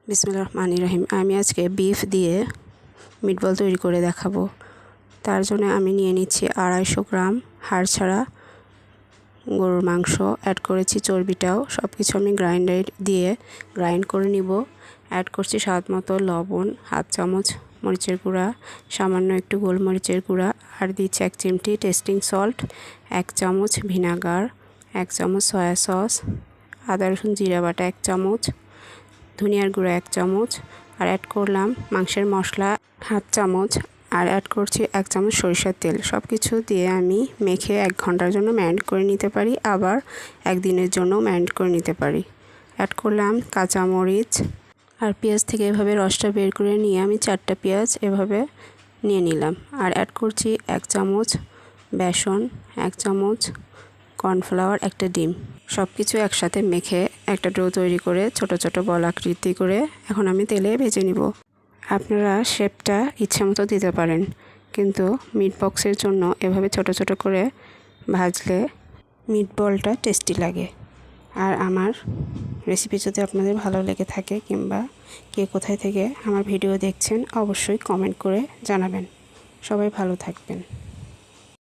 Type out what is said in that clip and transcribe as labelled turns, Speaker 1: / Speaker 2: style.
Speaker 1: বিসমিল্লাহির রহমানির রহিম। আমি আজকে বিফ দিয়ে মিটবল তৈরি করে দেখাবো। তার জন্য আমি নিয়ে নিচ্ছি 250 গ্রাম হাড় ছাড়া গরুর মাংস, অ্যাড করেছি চর্বিটাও। সব কিছু আমি গ্রাইন্ডার দিয়ে গ্রাইন্ড করে নিব। অ্যাড করছি স্বাদ মতো লবণ, হাফ চামচ মরিচের গুঁড়া, সামান্য একটু গোলমরিচের গুঁড়া, আর দিচ্ছি 1 চিমটি টেস্টিং সল্ট, 1 চামচ ভিনেগার, 1 চামচ সয়া সস, আদা রসুন জিরা বাটা 1 চামচ, ধনিয়ার গুঁড়া 1 চামচ, আর অ্যাড করলাম মাংসের মশলা হাফ চামচ, আর অ্যাড করছি 1 চামচ সরিষার তেল। সব কিছু দিয়ে আমি মেখে 1 ঘন্টার জন্য ম্যারিনেট করে নিতে পারি, আবার 1 দিনের জন্য ম্যারিনেট করে নিতে পারি। অ্যাড করলাম কাঁচামরিচ আর পেঁয়াজ থেকে এভাবে রসটা বের করে নিয়ে আমি 4টা পেঁয়াজ এভাবে নিয়ে নিলাম। আর অ্যাড করছি 1 চামচ বেসন, 1 চামচ কর্নফ্লাওয়ার, 1টা ডিম। সব কিছু একসাথে মেখে একটা ডো তৈরি করে ছোট ছোট বল আকৃতি করে এখন আমি তেলে ভেজে নিব। আপনারা শেপটা ইচ্ছে মতো দিতে পারেন, কিন্তু মিট বক্সের জন্য এভাবে ছোট ছোট করে ভাজলে মিট বলটা টেস্টি লাগে। আর আমার রেসিপি যদি আপনাদের ভালো লেগে থাকে কিংবা কে কোথায় থেকে আমার ভিডিও দেখছেন অবশ্যই কমেন্ট করে জানাবেন। সবাই ভালো থাকবেন।